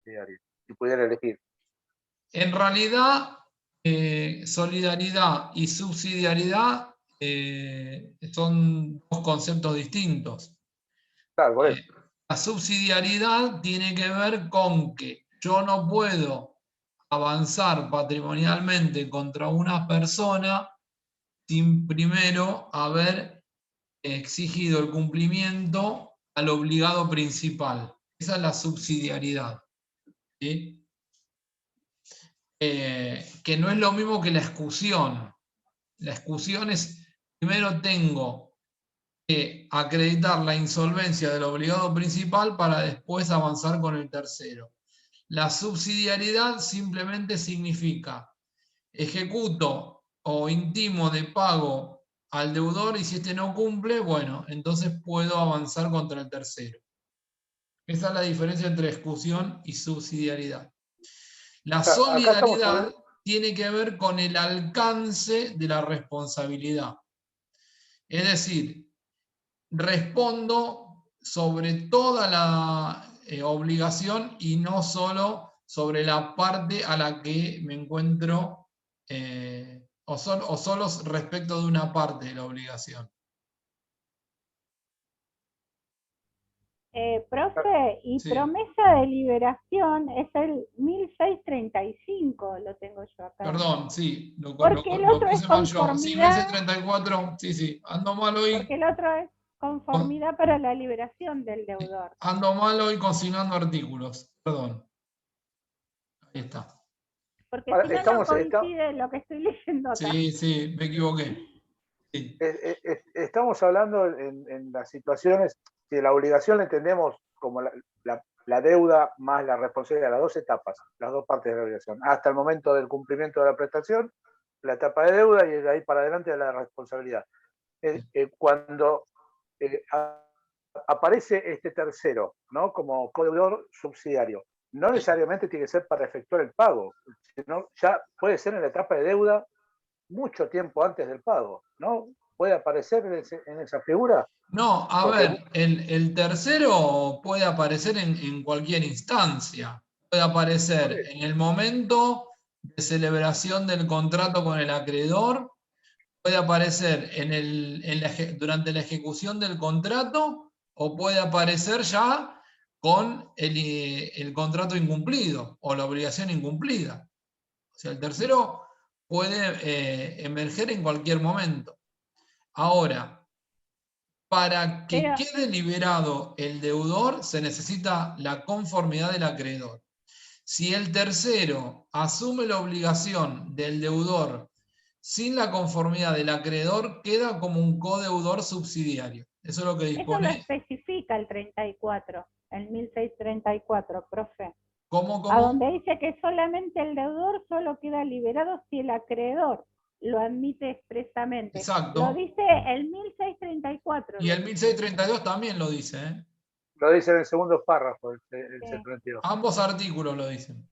subsidiaria, si pudiera elegir. En realidad, solidaridad y subsidiariedad son dos conceptos distintos. Claro, por eso. La subsidiariedad tiene que ver con que yo no puedo avanzar patrimonialmente contra una persona sin primero haber exigido el cumplimiento al obligado principal. Esa es la subsidiariedad. ¿Sí? Que no es lo mismo que la excusión. La excusión es, primero tengo que acreditar la insolvencia del obligado principal para después avanzar con el tercero. La subsidiariedad simplemente significa ejecuto o intimo de pago al deudor y si este no cumple, bueno, entonces puedo avanzar contra el tercero. Esa es la diferencia entre exclusión y subsidiariedad. La Acá estamos solidaridad sobre... tiene que ver con el alcance de la responsabilidad. Es decir, respondo sobre toda la obligación y no solo sobre la parte a la que me encuentro o solo respecto de una parte de la obligación. Profe, y Sí. promesa de liberación es el 1635, lo tengo yo acá. Perdón, sí, Porque el otro es puse mal yo. Sí, conformidad. 1634, sí, ando mal hoy. Porque el otro es conformidad para la liberación del deudor. Ando mal hoy consignando artículos, perdón. Ahí está. Porque Ahora, si no, no coincide lo que estoy leyendo acá. Sí, me equivoqué. Sí. Estamos hablando en las situaciones, si la obligación la entendemos como la deuda más la responsabilidad, las dos etapas, las dos partes de la obligación, hasta el momento del cumplimiento de la prestación, la etapa de deuda y de ahí para adelante de la responsabilidad. Cuando aparece este tercero, ¿no? Como codeudor subsidiario, no necesariamente tiene que ser para efectuar el pago, sino ya puede ser en la etapa de deuda mucho tiempo antes del pago, ¿no? ¿Puede aparecer en esa figura? No, a Porque, ver, el tercero puede aparecer en cualquier instancia. Puede aparecer en el momento de celebración del contrato con el acreedor, puede aparecer durante la ejecución del contrato o puede aparecer ya con el contrato incumplido o la obligación incumplida. O sea, el tercero puede emerger en cualquier momento. Ahora, para que quede liberado el deudor se necesita la conformidad del acreedor. Si el tercero asume la obligación del deudor sin la conformidad del acreedor, queda como un codeudor subsidiario. Eso es lo que dispone. Eso lo especifica el 34, el 1634, profe. ¿Cómo? A donde dice que solamente el deudor solo queda liberado si el acreedor lo admite expresamente. Exacto. Lo dice el 1634. Y el 1632 también lo dice, ¿eh? Lo dice en el segundo párrafo, el 32. Ambos artículos lo dicen.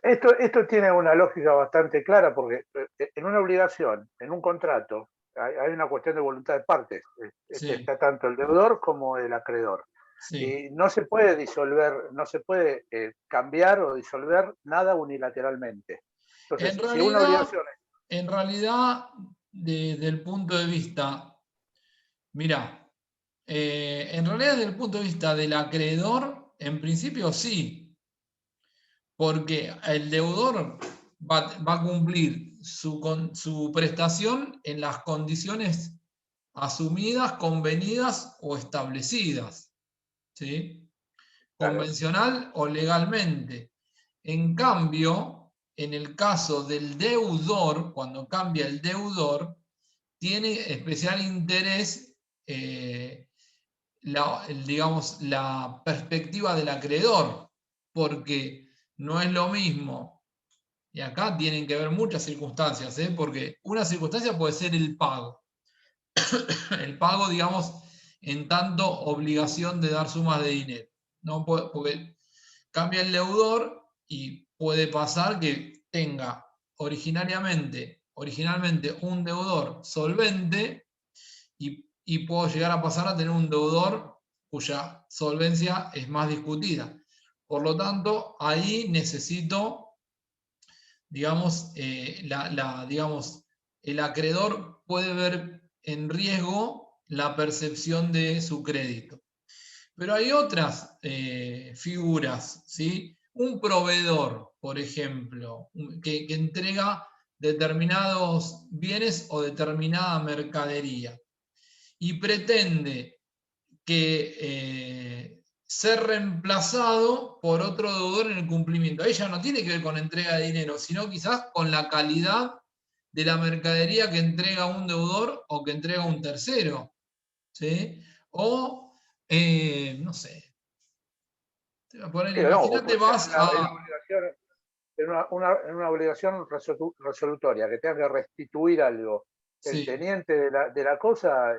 Esto tiene una lógica bastante clara porque en una obligación, en un contrato, hay una cuestión de voluntad de partes. Está tanto el deudor como el acreedor. Sí. Y no se puede disolver, no se puede cambiar o disolver nada unilateralmente. Entonces, si una obligación es... En realidad, desde el punto de vista, mira, en realidad desde el punto de vista del acreedor, en principio sí, porque el deudor va a cumplir su prestación en las condiciones asumidas, convenidas o establecidas, ¿sí? Convencional o legalmente. En cambio, en el caso del deudor, cuando cambia el deudor, tiene especial interés la perspectiva del acreedor, porque no es lo mismo, y acá tienen que ver muchas circunstancias, porque una circunstancia puede ser el pago. El pago, digamos, en tanto obligación de dar sumas de dinero, ¿no? Porque cambia el deudor y puede pasar que tenga originalmente un deudor solvente y puedo llegar a pasar a tener un deudor cuya solvencia es más discutida. Por lo tanto, ahí necesito, digamos, digamos, el acreedor puede ver en riesgo la percepción de su crédito. Pero hay otras figuras, ¿sí? Un proveedor, por ejemplo, que entrega determinados bienes o determinada mercadería y pretende que ser reemplazado por otro deudor en el cumplimiento. Ella no tiene que ver con entrega de dinero, sino quizás con la calidad de la mercadería que entrega un deudor o que entrega un tercero, ¿sí? O, no sé, Sí, no, o imagínate puede ser vas a... en una obligación resolutoria, que tenga que restituir algo. El Sí, teniente de la cosa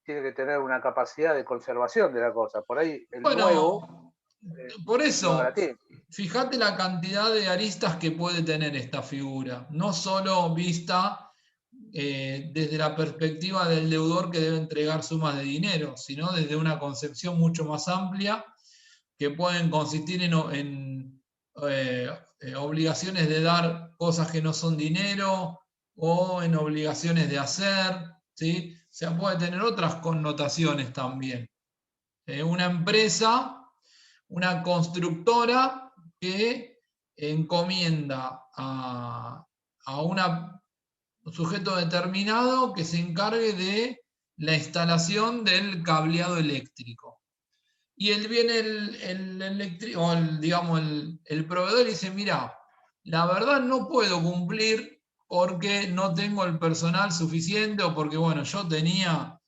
tiene que tener una capacidad de conservación de la cosa. Por ahí el nuevo bueno, por no la eso, tiene. fíjate la cantidad de aristas que puede tener esta figura, no solo vista desde la perspectiva del deudor que debe entregar sumas de dinero, sino desde una concepción mucho más amplia que pueden consistir en obligaciones de dar cosas que no son dinero o en obligaciones de hacer, ¿sí? O sea, puede tener otras connotaciones también. Una empresa, una constructora que encomienda a un sujeto determinado que se encargue de la instalación del cableado eléctrico. Y él viene o digamos, el proveedor y dice, mira, la verdad no puedo cumplir porque no tengo el personal suficiente o porque, bueno, yo tenía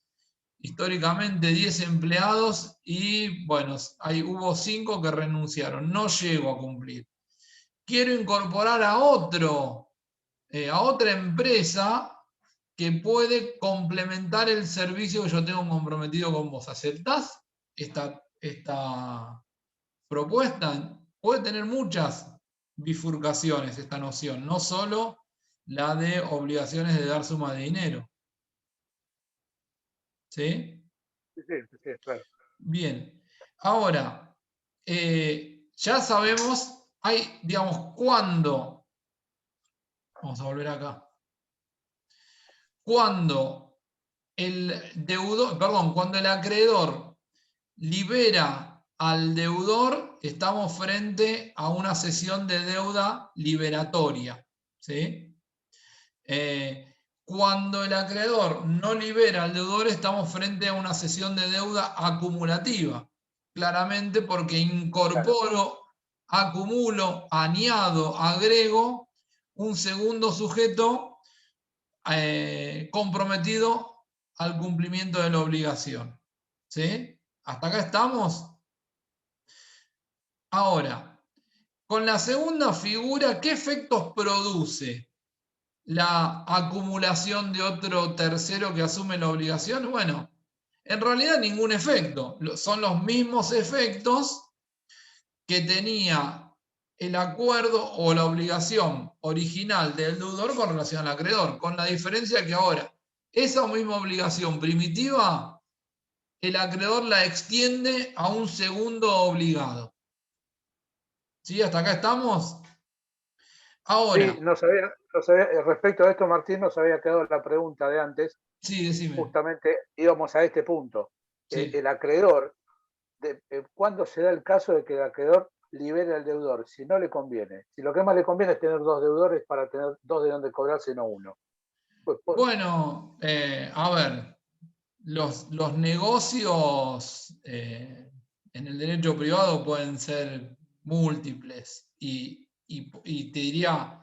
históricamente 10 empleados y, bueno, hubo 5 que renunciaron, no llego a cumplir. Quiero incorporar a otra empresa que puede complementar el servicio que yo tengo comprometido con vos. ¿Aceptás esta propuesta? Puede tener muchas bifurcaciones esta noción, no solo la de obligaciones de dar suma de dinero. ¿Sí? Sí, sí, sí, claro. Bien. Ahora, ya sabemos, digamos, cuándo, vamos a volver acá, cuando cuando el acreedor libera al deudor, estamos frente a una cesión de deuda liberatoria, ¿sí? Cuando el acreedor no libera al deudor, estamos frente a una cesión de deuda acumulativa, claramente porque Claro. incorporo, acumulo, añado, agrego un segundo sujeto comprometido al cumplimiento de la obligación. ¿Sí? ¿Hasta acá estamos? Ahora, con la segunda figura, ¿qué efectos produce la acumulación de otro tercero que asume la obligación? Bueno, en realidad ningún efecto. Son los mismos efectos que tenía el acuerdo o la obligación original del deudor con relación al acreedor, con la diferencia que ahora esa misma obligación primitiva, el acreedor la extiende a un segundo obligado. ¿Sí? ¿Hasta acá estamos? Sí, Ahora, respecto a esto, Martín, nos había quedado la pregunta de antes. sí, decime. Justamente íbamos a este punto. Sí. El acreedor, ¿cuándo se da el caso de que el acreedor libere al deudor? Si no le conviene. Si lo que más le conviene es tener dos deudores para tener dos de donde cobrarse, no uno. Pues, Bueno, a ver, los negocios en el derecho privado pueden ser múltiples y te diría,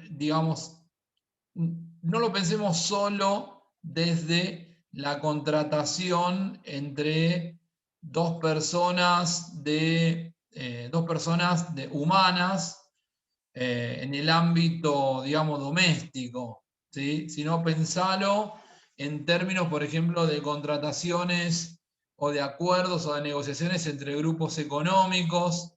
digamos, no lo pensemos solo desde la contratación entre dos personas humanas en el ámbito, digamos, doméstico, ¿sí? Sino pensalo en términos, por ejemplo, de contrataciones o de acuerdos o de negociaciones entre grupos económicos,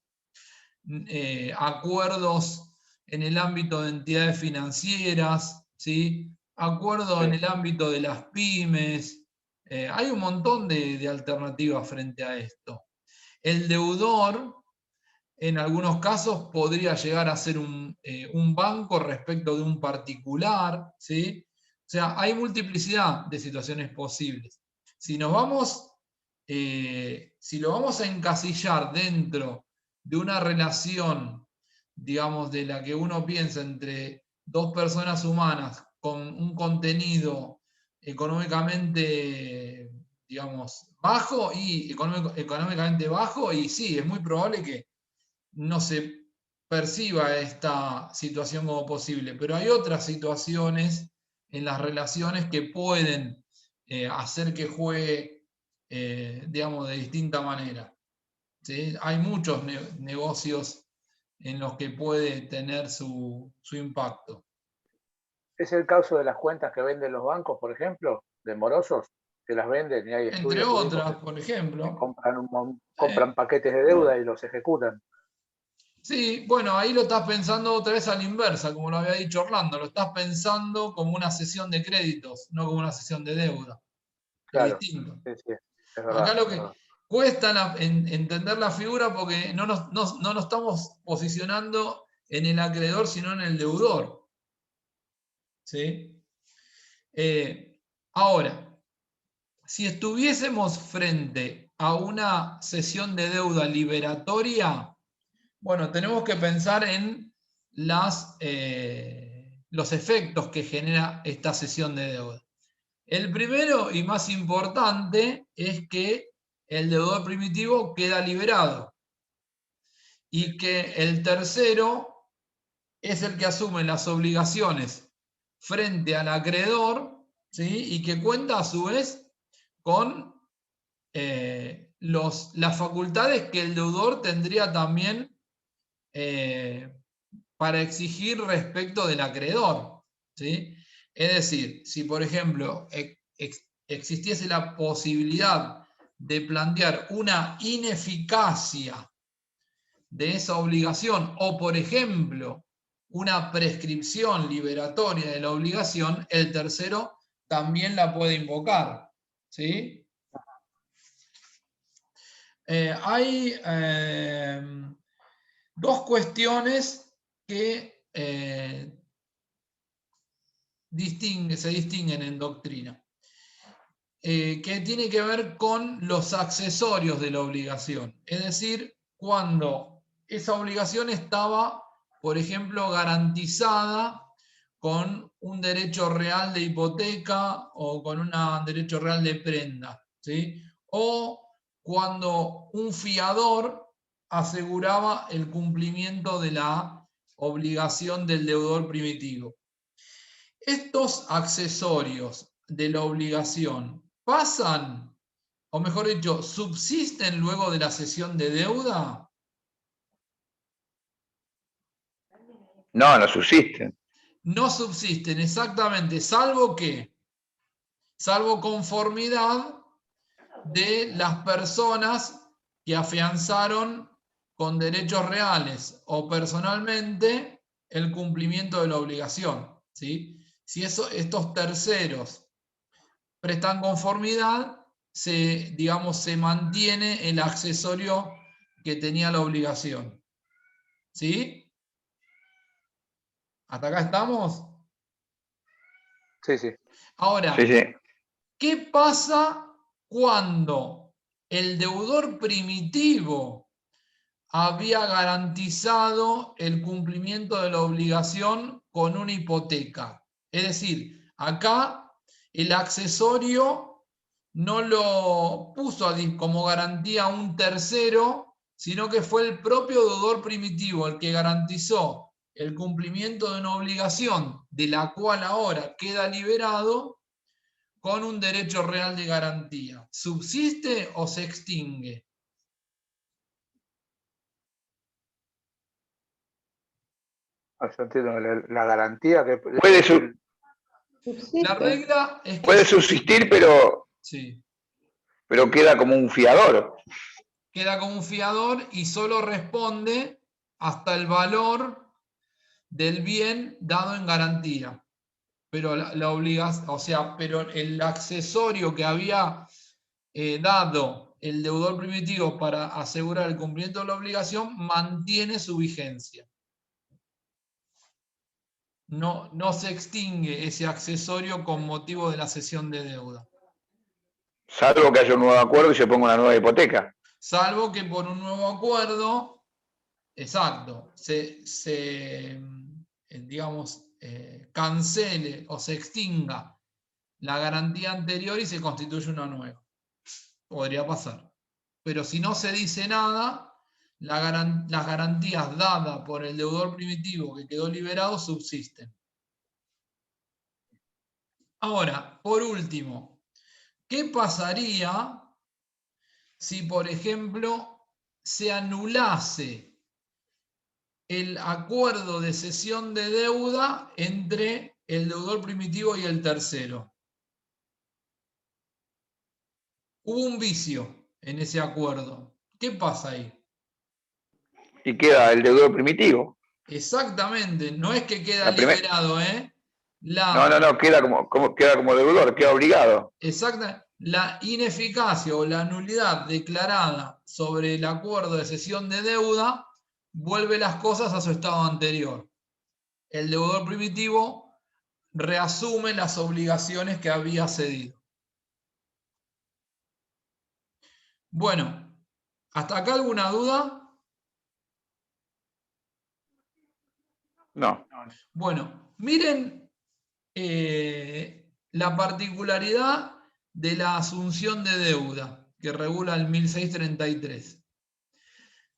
acuerdos en el ámbito de entidades financieras, ¿sí? Acuerdos sí, en el ámbito de las pymes. Hay un montón de alternativas frente a esto. el deudor, en algunos casos, podría llegar a ser un banco respecto de un particular, ¿sí? O sea, hay multiplicidad de situaciones posibles. Si nos vamos, si lo vamos a encasillar dentro de una relación, digamos, de la que uno piensa entre dos personas humanas con un contenido económicamente, digamos, bajo y económicamente bajo, y sí, es muy probable que no se perciba esta situación como posible, pero hay otras situaciones en las relaciones que pueden hacer que juegue, digamos, de distinta manera, ¿sí? Hay muchos negocios en los que puede tener su impacto. ¿Es el caso de las cuentas que venden los bancos, por ejemplo, de morosos, que las venden y hay Entre estudios tuvimos otras, por que ejemplo. compran paquetes de deuda y los ejecutan? Sí, bueno, ahí lo estás pensando otra vez a la inversa, como lo había dicho Orlando, lo estás pensando como una cesión de créditos, no como una cesión de deuda. Es Claro, distinto. sí, sí, es Acá verdad, lo es que verdad. cuesta entender la figura porque no nos estamos posicionando en el acreedor, sino en el deudor. ¿Sí? Ahora, si estuviésemos frente a una cesión de deuda liberatoria, bueno, tenemos que pensar en los efectos que genera esta cesión de deuda. El primero y más importante es que el deudor primitivo queda liberado y que el tercero es el que asume las obligaciones frente al acreedor, ¿sí? Y que cuenta a su vez con las facultades que el deudor tendría también para exigir respecto del acreedor, ¿sí? Es decir, si por ejemplo existiese la posibilidad de plantear una ineficacia de esa obligación o por ejemplo una prescripción liberatoria de la obligación, el tercero también la puede invocar, ¿sí? Hay dos cuestiones que se distinguen en doctrina, que tiene que ver con los accesorios de la obligación. Es decir, cuando esa obligación estaba, por ejemplo, garantizada con un derecho real de hipoteca o con un derecho real de prenda, ¿sí? O cuando un fiador aseguraba el cumplimiento de la obligación del deudor primitivo. Estos accesorios de la obligación pasan, o mejor dicho, subsisten luego de la cesión de deuda. No, no subsisten. No subsisten, exactamente, salvo conformidad de las personas que afianzaron con derechos reales o personalmente el cumplimiento de la obligación, ¿sí? Si estos terceros prestan conformidad, digamos, se mantiene el accesorio que tenía la obligación. ¿Sí? ¿Hasta acá estamos? Sí, sí. Ahora, Sí, sí. ¿qué pasa cuando el deudor primitivo había garantizado el cumplimiento de la obligación con una hipoteca? Es decir, acá el accesorio no lo puso como garantía un tercero, sino que fue el propio deudor primitivo el que garantizó el cumplimiento de una obligación de la cual ahora queda liberado con un derecho real de garantía. ¿Subsiste o se extingue? Yo entiendo la garantía que Puede, La regla es que puede subsistir, pero sí, queda como un fiador. queda como un fiador y solo responde hasta el valor del bien dado en garantía. Pero pero el accesorio que había dado el deudor primitivo para asegurar el cumplimiento de la obligación mantiene su vigencia. No se extingue ese accesorio con motivo de la cesión de deuda. Salvo que haya un nuevo acuerdo y se ponga una nueva hipoteca. Salvo que por un nuevo acuerdo, exacto, digamos, cancele o se extinga la garantía anterior y se constituye una nueva. Podría pasar. Pero si no se dice nada, las garantías dadas por el deudor primitivo que quedó liberado subsisten. Ahora, por último, ¿qué pasaría si, por ejemplo, se anulase el acuerdo de cesión de deuda entre el deudor primitivo y el tercero? Hubo un vicio en ese acuerdo. ¿Qué pasa ahí? Y queda el deudor primitivo. Exactamente, no es que queda liberado, No, queda como deudor, queda obligado. Exacta, la ineficacia o la nulidad declarada sobre el acuerdo de cesión de deuda vuelve las cosas a su estado anterior. El deudor primitivo reasume las obligaciones que había cedido. Bueno, ¿hasta acá alguna duda? No. Bueno, miren la particularidad de la asunción de deuda que regula el 1633.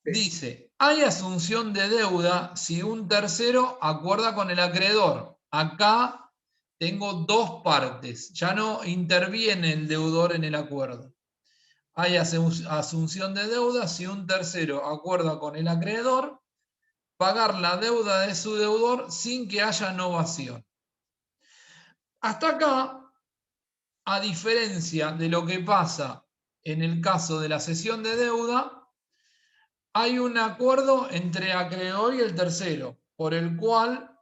Dice, hay asunción de deuda si un tercero acuerda con el acreedor. Acá tengo dos partes, ya no interviene el deudor en el acuerdo. Hay asunción de deuda si un tercero acuerda con el acreedor pagar la deuda de su deudor sin que haya novación. Hasta acá, a diferencia de lo que pasa en el caso de la cesión de deuda, hay un acuerdo entre acreedor y el tercero, por el cual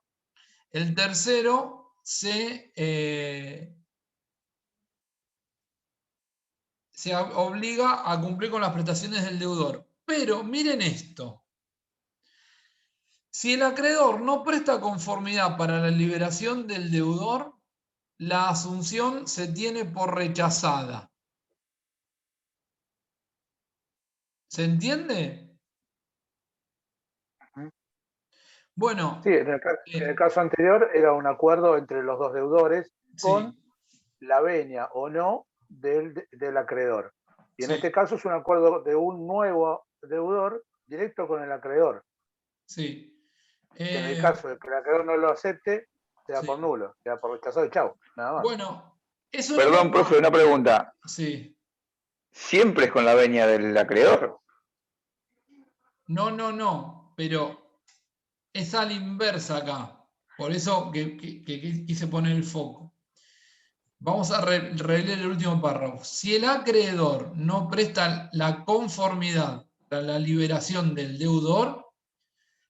el tercero se obliga a cumplir con las prestaciones del deudor. Pero miren esto. Si el acreedor no presta conformidad para la liberación del deudor, la asunción se tiene por rechazada. ¿Se entiende? Bueno. Sí, en el caso anterior era un acuerdo entre los dos deudores con la venia o no del acreedor. Y en este caso es un acuerdo de un nuevo deudor directo con el acreedor. Sí. En el caso de que el acreedor no lo acepte, se da por nulo, se da por rechazado y chau, nada más. Bueno, eso Perdón, profe, una pregunta. Sí. ¿Siempre es con la venia del acreedor? No, pero es a la inversa acá. Por eso que quise poner el foco. Vamos a releer el último párrafo. Si el acreedor no presta la conformidad para la liberación del deudor,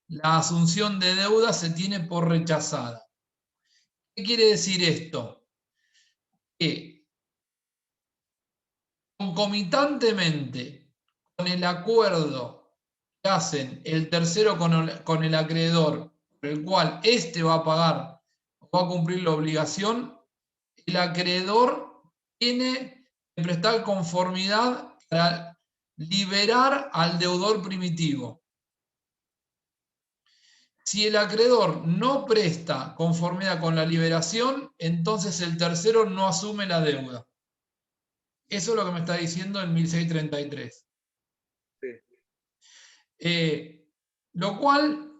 la asunción de deuda se tiene por rechazada. ¿Qué quiere decir esto? Que concomitantemente con el acuerdo que hacen el tercero con el acreedor, por el cual éste va a pagar o va a cumplir la obligación, el acreedor tiene que prestar conformidad para liberar al deudor primitivo. Si el acreedor no presta conformidad con la liberación, entonces el tercero no asume la deuda. Eso es lo que me está diciendo el 1633. Sí. Lo cual,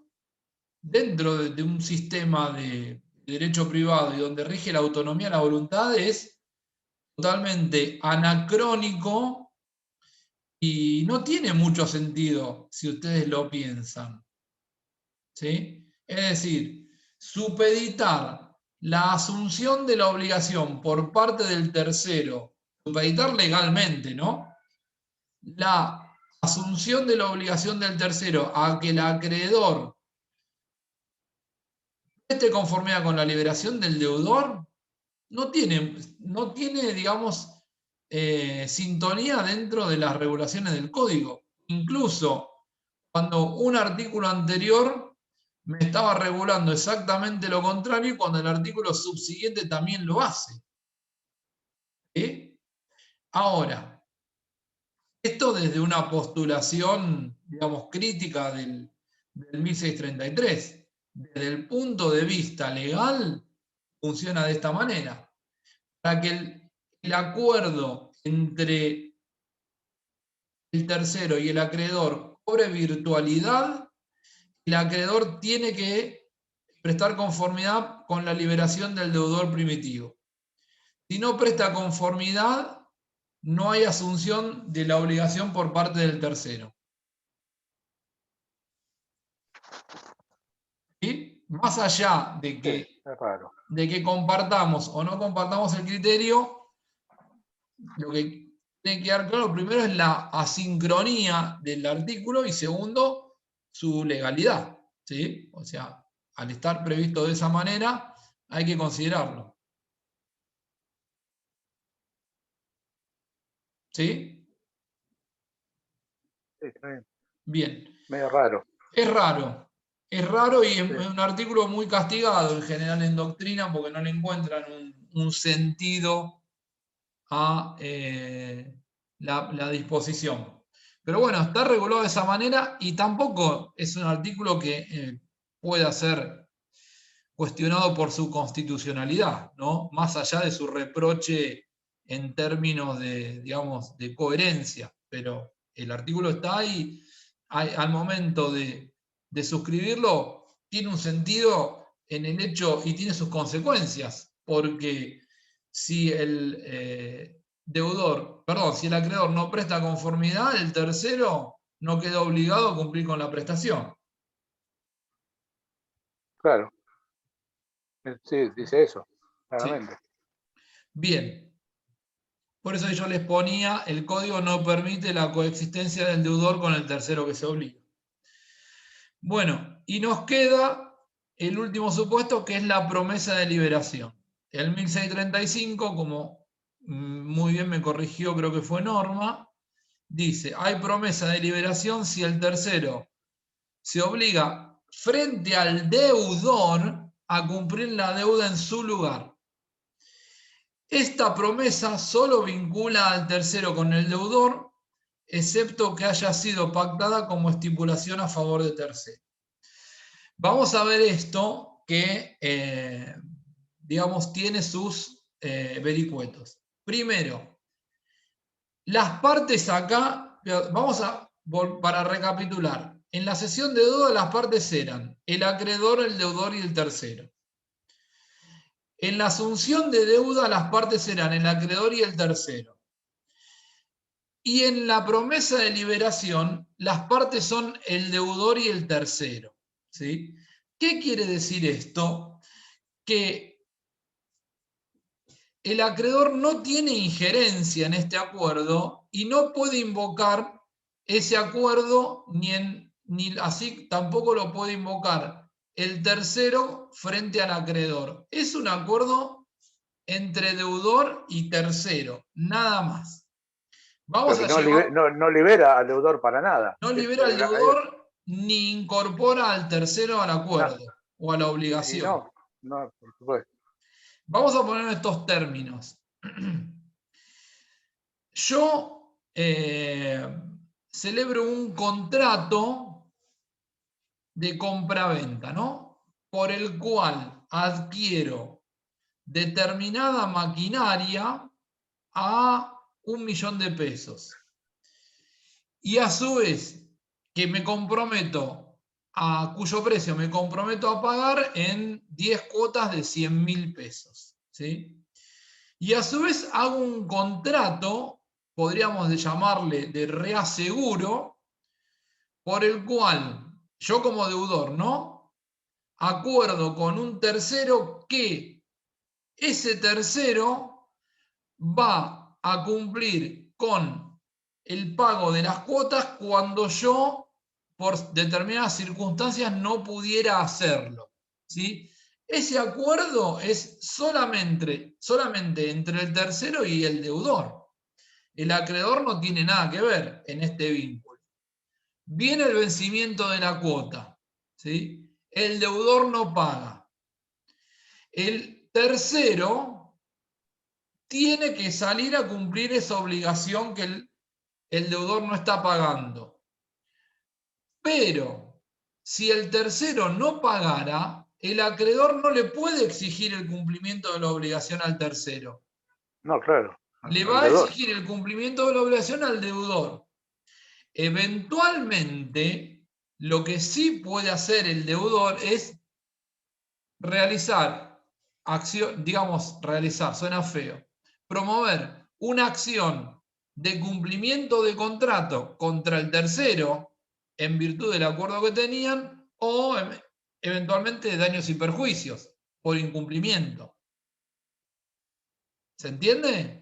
dentro de un sistema de derecho privado y donde rige la autonomía de la voluntad, es totalmente anacrónico y no tiene mucho sentido si ustedes lo piensan. ¿Sí? Es decir, supeditar la asunción de la obligación por parte del tercero, supeditar legalmente, ¿no? La asunción de la obligación del tercero a que el acreedor esté conformidad con la liberación del deudor, no tiene, digamos, sintonía dentro de las regulaciones del código. Incluso cuando un artículo anterior me estaba regulando exactamente lo contrario y cuando el artículo subsiguiente también lo hace. ¿Sí? Ahora, esto desde una postulación, digamos, crítica del 1633. Desde el punto de vista legal, funciona de esta manera. Para que el acuerdo entre el tercero y el acreedor cobre virtualidad, el acreedor tiene que prestar conformidad con la liberación del deudor primitivo. Si no presta conformidad, no hay asunción de la obligación por parte del tercero. ¿Sí? Más allá de que compartamos o no compartamos el criterio, lo que tiene que quedar claro primero es la asincronía del artículo y segundo, su legalidad. ¿Sí? O sea, al estar previsto de esa manera, hay que considerarlo. ¿Sí? Sí, está bien. Bien. Medio raro. Es raro y es un artículo muy castigado en general en doctrina porque no le encuentran un sentido a la disposición. Pero bueno, está regulado de esa manera y tampoco es un artículo que pueda ser cuestionado por su constitucionalidad, ¿no? Más allá de su reproche en términos de, digamos, de coherencia. Pero el artículo está ahí, al momento de suscribirlo, tiene un sentido en el hecho y tiene sus consecuencias, porque si el si el acreedor no presta conformidad, el tercero no queda obligado a cumplir con la prestación. Claro. Sí, dice eso, claramente. Sí. Bien. Por eso yo les ponía, el código no permite la coexistencia del deudor con el tercero que se obliga. Bueno, y nos queda el último supuesto, que es la promesa de liberación. El 1635, como muy bien me corrigió, creo que fue Norma, dice, hay promesa de liberación si el tercero se obliga frente al deudor a cumplir la deuda en su lugar. Esta promesa solo vincula al tercero con el deudor, excepto que haya sido pactada como estipulación a favor de tercero. Vamos a ver esto que, digamos, tiene sus vericuetos. Primero, las partes acá, para recapitular, en la cesión de deuda las partes eran el acreedor, el deudor y el tercero. En la asunción de deuda las partes eran el acreedor y el tercero. Y en la promesa de liberación las partes son el deudor y el tercero. ¿Sí? ¿Qué quiere decir esto? Que el acreedor no tiene injerencia en este acuerdo y no puede invocar ese acuerdo ni así tampoco lo puede invocar el tercero frente al acreedor. Es un acuerdo entre deudor y tercero, nada más. Vamos a llevar, no libera al deudor para nada. no libera al deudor ni incorpora al tercero al acuerdo o a la obligación. No, por supuesto. Vamos a poner estos términos. Yo celebro un contrato de compraventa, ¿no? Por el cual adquiero determinada maquinaria a 1.000.000 de pesos. Y a su vez, que me comprometo, cuyo precio me comprometo a pagar en 10 cuotas de 100.000 pesos. ¿Sí? Y a su vez hago un contrato, podríamos llamarle de reaseguro, por el cual yo como deudor, ¿no? Acuerdo con un tercero que ese tercero va a cumplir con el pago de las cuotas cuando yo, por determinadas circunstancias, no pudiera hacerlo. ¿Sí? Ese acuerdo es solamente entre el tercero y el deudor. El acreedor no tiene nada que ver en este vínculo. Viene el vencimiento de la cuota, ¿sí? El deudor no paga. El tercero tiene que salir a cumplir esa obligación que el deudor no está pagando. Pero si el tercero no pagara, el acreedor no le puede exigir el cumplimiento de la obligación al tercero. No, claro. Le va a exigir el cumplimiento de la obligación al deudor. Eventualmente, lo que sí puede hacer el deudor es realizar acción, digamos, realizar, suena feo, promover una acción de cumplimiento de contrato contra el tercero en virtud del acuerdo que tenían o eventualmente daños y perjuicios por incumplimiento. ¿Se entiende?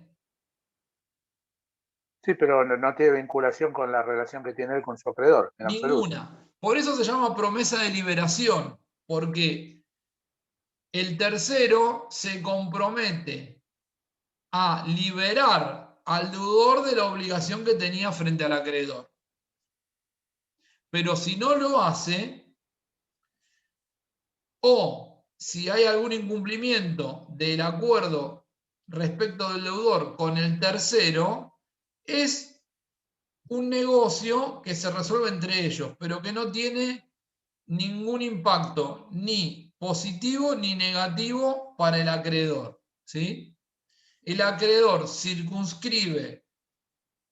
Sí, pero no tiene vinculación con la relación que tiene él con su acreedor. Ninguna. Por eso se llama promesa de liberación, porque el tercero se compromete a liberar al deudor de la obligación que tenía frente al acreedor. Pero si no lo hace, o si hay algún incumplimiento del acuerdo respecto del deudor con el tercero, es un negocio que se resuelve entre ellos, pero que no tiene ningún impacto ni positivo ni negativo para el acreedor, ¿sí? El acreedor circunscribe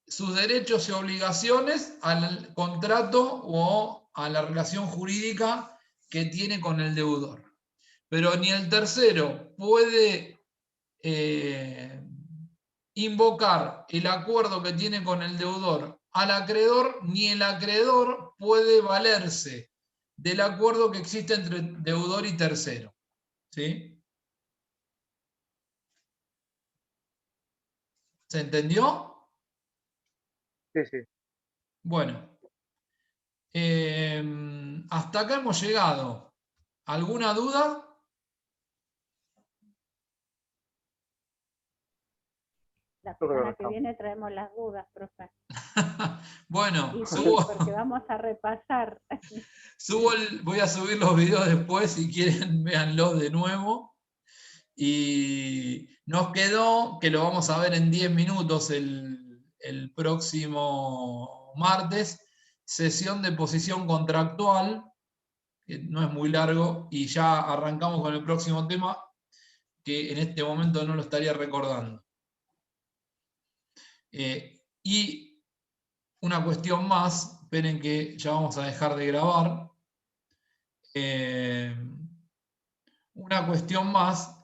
sus derechos y obligaciones al contrato o a la relación jurídica que tiene con el deudor. Pero ni el tercero puede invocar el acuerdo que tiene con el deudor al acreedor, ni el acreedor puede valerse del acuerdo que existe entre deudor y tercero. ¿Sí? ¿Se entendió? Sí, sí. Bueno, hasta acá hemos llegado. ¿Alguna duda? La semana que viene traemos las dudas, profe. Bueno, y sí, porque vamos a repasar. Voy a subir los videos después, si quieren, véanlos de nuevo. Y nos quedó, que lo vamos a ver en 10 minutos el próximo martes, sesión de posición contractual, que no es muy largo, y ya arrancamos con el próximo tema, que en este momento no lo estaría recordando. Y una cuestión más, esperen que ya vamos a dejar de grabar. Una cuestión más